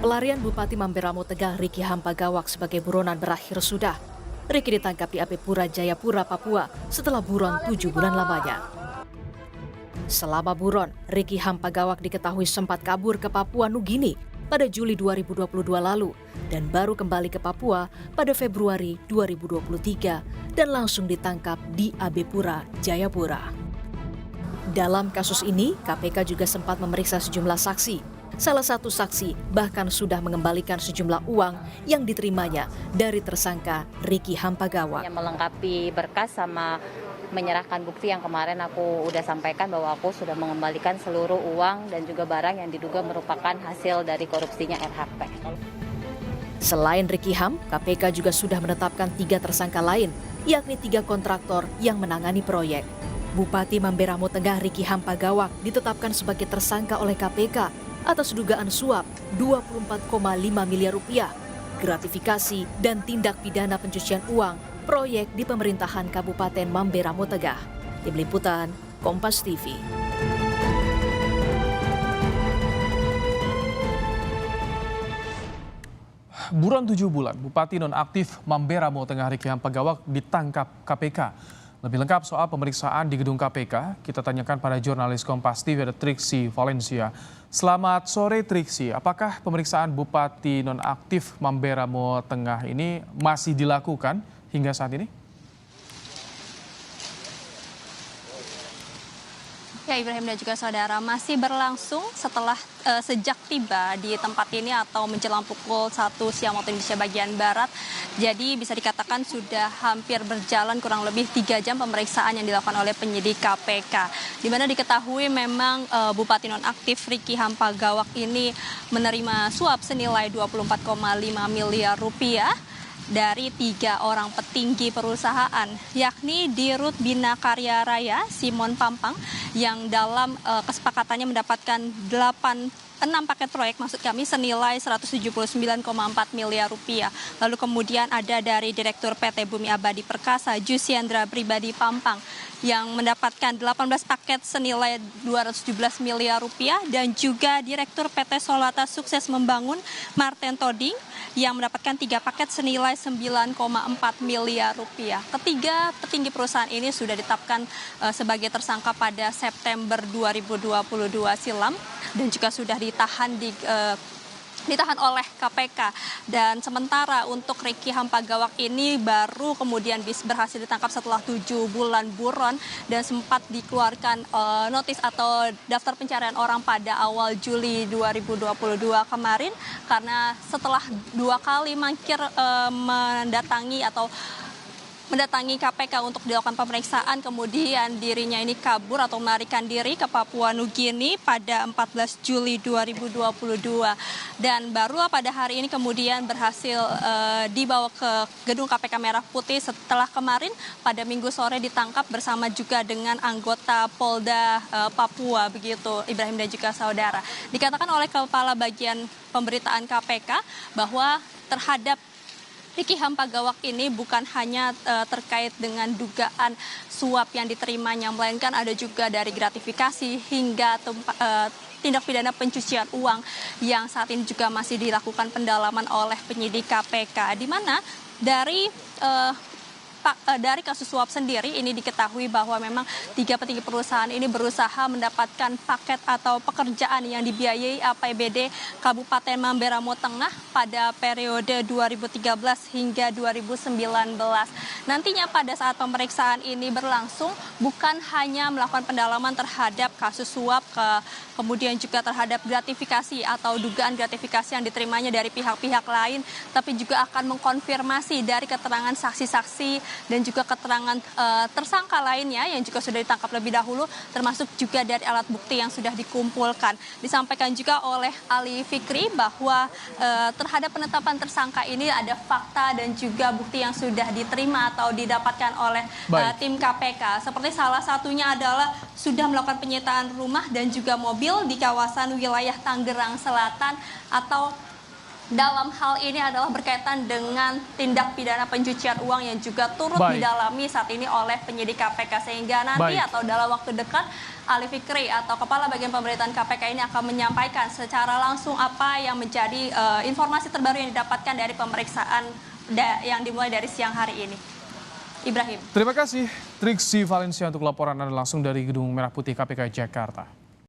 Pelarian Bupati Mamberamo Tegal Riki Hampagawak sebagai buronan berakhir sudah. Riki ditangkap di Abepura, Jayapura, Papua setelah buron 7 bulan lamanya. Selama buron, Riki Hampagawak diketahui sempat kabur ke Papua Nugini pada Juli 2022 lalu dan baru kembali ke Papua pada Februari 2023 dan langsung ditangkap di Abepura, Jayapura. Dalam kasus ini, KPK juga sempat memeriksa sejumlah saksi. Salah satu saksi bahkan sudah mengembalikan sejumlah uang yang diterimanya dari tersangka Riki Hampagawak. Yang melengkapi berkas sama menyerahkan bukti yang kemarin aku udah sampaikan bahwa aku sudah mengembalikan seluruh uang dan juga barang yang diduga merupakan hasil dari korupsinya RHP. Selain Riki Ham, KPK juga sudah menetapkan 3 tersangka lain, yakni 3 kontraktor yang menangani proyek. Bupati Mamberamo Tengah Riki Hampagawak ditetapkan sebagai tersangka oleh KPK atas dugaan suap 24,5 miliar rupiah, gratifikasi dan tindak pidana pencucian uang proyek di pemerintahan Kabupaten Mamberamo Tengah. Tim Liputan, Kompas TV. Buron 7 bulan, Bupati nonaktif Mamberamo Tengah Riki Hampagawak ditangkap KPK. Lebih lengkap soal pemeriksaan di gedung KPK, kita tanyakan pada jurnalis Kompas TV ada Triksi Valencia. Selamat sore Triksi, apakah pemeriksaan Bupati nonaktif Mamberamo Tengah ini masih dilakukan hingga saat ini? Ya, Ibrahim dan juga saudara, masih berlangsung setelah sejak tiba di tempat ini atau menjelang pukul 1 siang waktu Indonesia bagian Barat. Jadi bisa dikatakan sudah hampir berjalan kurang lebih 3 jam pemeriksaan yang dilakukan oleh penyidik KPK. Di mana diketahui memang Bupati nonaktif Riki Hampagawak ini menerima suap senilai 24,5 miliar rupiah dari 3 orang petinggi perusahaan, yakni Dirut Bina Karya Raya Simon Pampang yang dalam kesepakatannya mendapatkan 6 paket proyek maksud kami senilai 179,4 miliar rupiah. Lalu kemudian ada dari Direktur PT Bumi Abadi Perkasa Jusiandra Pribadi Pampang yang mendapatkan 18 paket senilai 217 miliar rupiah dan juga Direktur PT Solata Sukses Membangun Martin Toding yang mendapatkan 3 paket senilai 9,4 miliar rupiah. Ketiga petinggi perusahaan ini sudah ditetapkan sebagai tersangka pada September 2022 silam dan juga sudah ditahan oleh KPK. Dan sementara untuk Riki Hampagawak ini baru kemudian berhasil ditangkap setelah 7 bulan buron dan sempat dikeluarkan notis atau daftar pencarian orang pada awal Juli 2022 kemarin karena setelah 2 kali mangkir mendatangi KPK untuk dilakukan pemeriksaan, kemudian dirinya ini kabur atau melarikan diri ke Papua Nugini pada 14 Juli 2022. Dan barulah pada hari ini kemudian berhasil dibawa ke gedung KPK Merah Putih setelah kemarin pada Minggu sore ditangkap bersama juga dengan anggota Polda Papua begitu, Ibrahim dan juga saudara. Dikatakan oleh Kepala Bagian Pemberitaan KPK bahwa terhadap Riki Hampagawak ini bukan hanya terkait dengan dugaan suap yang diterimanya, melainkan ada juga dari gratifikasi hingga tindak pidana pencucian uang yang saat ini juga masih dilakukan pendalaman oleh penyidik KPK. Di mana dari kasus suap sendiri ini diketahui bahwa memang 3 petinggi perusahaan ini berusaha mendapatkan paket atau pekerjaan yang dibiayai APBD Kabupaten Mamberamo Tengah pada periode 2013 hingga 2019. Nantinya pada saat pemeriksaan ini berlangsung bukan hanya melakukan pendalaman terhadap kasus suap, kemudian juga terhadap gratifikasi atau dugaan gratifikasi yang diterimanya dari pihak-pihak lain, tapi juga akan mengkonfirmasi dari keterangan saksi-saksi dan juga keterangan tersangka lainnya yang juga sudah ditangkap lebih dahulu, termasuk juga dari alat bukti yang sudah dikumpulkan. Disampaikan juga oleh Ali Fikri bahwa terhadap penetapan tersangka ini ada fakta dan juga bukti yang sudah diterima atau didapatkan oleh tim KPK. Seperti salah satunya adalah sudah melakukan penyitaan rumah dan juga mobil di kawasan wilayah Tangerang Selatan atau dalam hal ini adalah berkaitan dengan tindak pidana pencucian uang yang juga turut didalami saat ini oleh penyidik KPK, sehingga nanti atau dalam waktu dekat Ali Fikri atau Kepala Bagian Pemberitaan KPK ini akan menyampaikan secara langsung apa yang menjadi informasi terbaru yang didapatkan dari pemeriksaan yang dimulai dari siang hari ini. Ibrahim. Terima kasih Triksi Valencia untuk laporan Anda langsung dari Gedung Merah Putih KPK Jakarta.